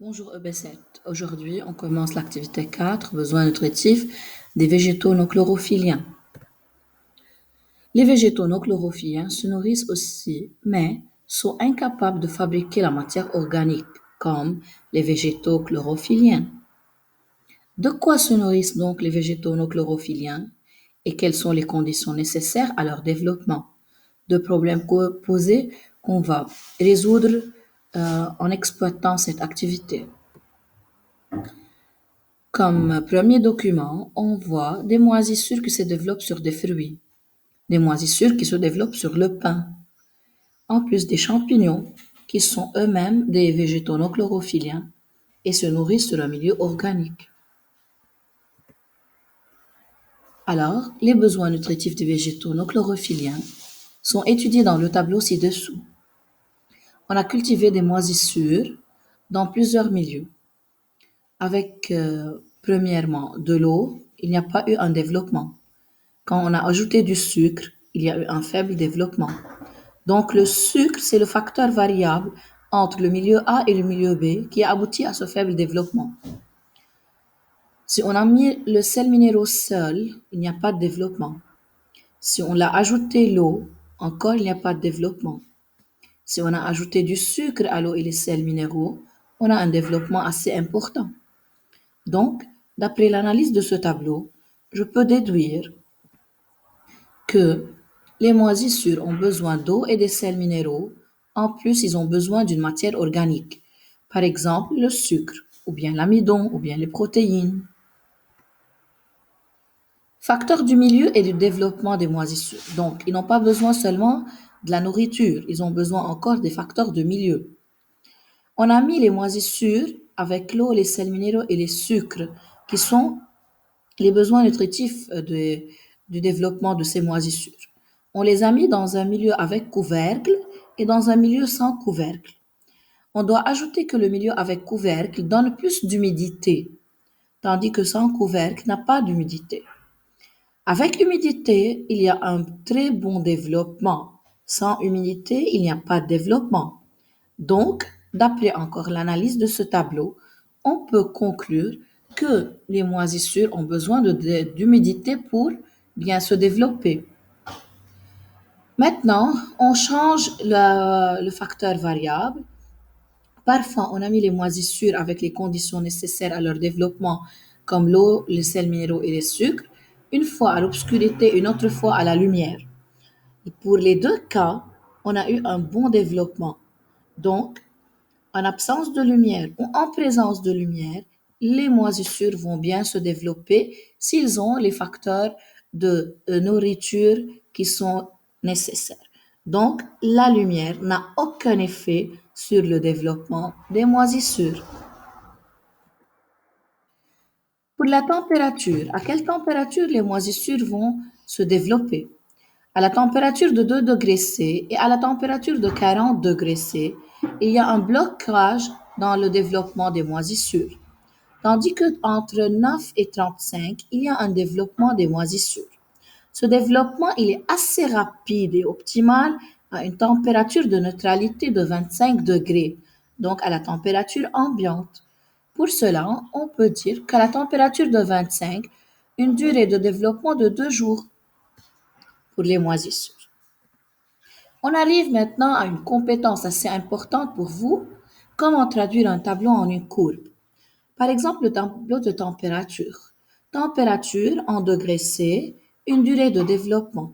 Bonjour EB7. Aujourd'hui, on commence l'activité 4, besoins nutritifs des végétaux non chlorophylliens. Les végétaux non chlorophylliens se nourrissent aussi, mais sont incapables de fabriquer la matière organique, comme les végétaux chlorophyllien. De quoi se nourrissent donc les végétaux non chlorophylliens et quelles sont les conditions nécessaires à leur développement? Deux problèmes posés qu'on va résoudre en exploitant cette activité. Comme premier document, on voit des moisissures qui se développent sur des fruits, des moisissures qui se développent sur le pain, en plus des champignons qui sont eux-mêmes des végétaux non chlorophylliens et se nourrissent sur un milieu organique. Alors, les besoins nutritifs des végétaux non chlorophylliens sont étudiés dans le tableau ci-dessous. On a cultivé des moisissures dans plusieurs milieux. Avec, premièrement, de l'eau, il n'y a pas eu un développement. Quand on a ajouté du sucre, il y a eu un faible développement. Donc le sucre, c'est le facteur variable entre le milieu A et le milieu B qui a abouti à ce faible développement. Si on a mis le sel minéraux seul, il n'y a pas de développement. Si on a ajouté l'eau, encore il n'y a pas de développement. Si on a ajouté du sucre à l'eau et les sels minéraux, on a un développement assez important. Donc, d'après l'analyse de ce tableau, je peux déduire que les moisissures ont besoin d'eau et des sels minéraux. En plus, ils ont besoin d'une matière organique. Par exemple, le sucre, ou bien l'amidon, ou bien les protéines. Facteurs du milieu et du développement des moisissures. Donc, ils n'ont pas besoin seulement de la nourriture, ils ont besoin encore des facteurs de milieu. On a mis les moisissures avec l'eau, les sels minéraux et les sucres, qui sont les besoins nutritifs du développement de ces moisissures. On les a mis dans un milieu avec couvercle et dans un milieu sans couvercle. On doit ajouter que le milieu avec couvercle donne plus d'humidité, tandis que sans couvercle n'a pas d'humidité. Avec humidité, il y a un très bon développement. Sans humidité, il n'y a pas de développement. Donc, d'après encore l'analyse de ce tableau, on peut conclure que les moisissures ont besoin d'humidité pour bien se développer. Maintenant, on change le facteur variable. Parfois, on a mis les moisissures avec les conditions nécessaires à leur développement, comme l'eau, les sels minéraux et les sucres, une fois à l'obscurité, une autre fois à la lumière. Et pour les deux cas, on a eu un bon développement. Donc, en absence de lumière ou en présence de lumière, les moisissures vont bien se développer s'ils ont les facteurs de nourriture qui sont nécessaires. Donc, la lumière n'a aucun effet sur le développement des moisissures. Pour la température, à quelle température les moisissures vont se développer? À la température de 2 degrés C et à la température de 40 degrés C, il y a un blocage dans le développement des moisissures. Tandis que entre 9 et 35, il y a un développement des moisissures. Ce développement, il est assez rapide et optimal à une température de neutralité de 25 degrés, donc à la température ambiante. Pour cela, on peut dire qu'à la température de 25, une durée de développement de 2 jours pour les moisissures. On arrive maintenant à une compétence assez importante pour vous, comment traduire un tableau en une courbe. Par exemple, le tableau de température. Température en degrés C, une durée de développement.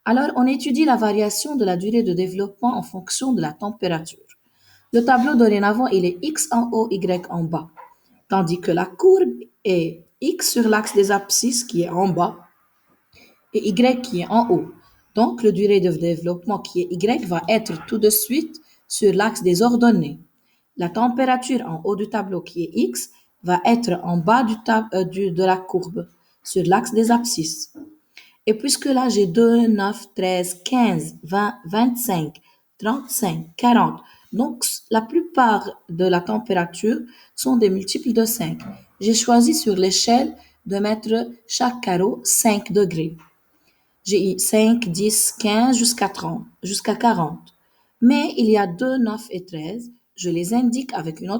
Alors, on étudie la variation de la durée de développement en fonction de la température. Le tableau dorénavant, il est X en haut, Y en bas. Tandis que la courbe est X sur l'axe des abscisses qui est en bas et Y qui est en haut. Donc, le durée de développement qui est Y va être tout de suite sur l'axe des ordonnées. La température en haut du tableau qui est X va être en bas de la courbe, sur l'axe des abscisses. Et puisque là, j'ai 2, 9, 13, 15, 20, 25, 35, 40, donc la plupart de la température sont des multiples de 5. J'ai choisi sur l'échelle de mettre chaque carreau 5 degrés. J'ai eu 5, 10, 15 jusqu'à 30, jusqu'à 40. Mais il y a 2, 9 et 13. Je les indique avec une autre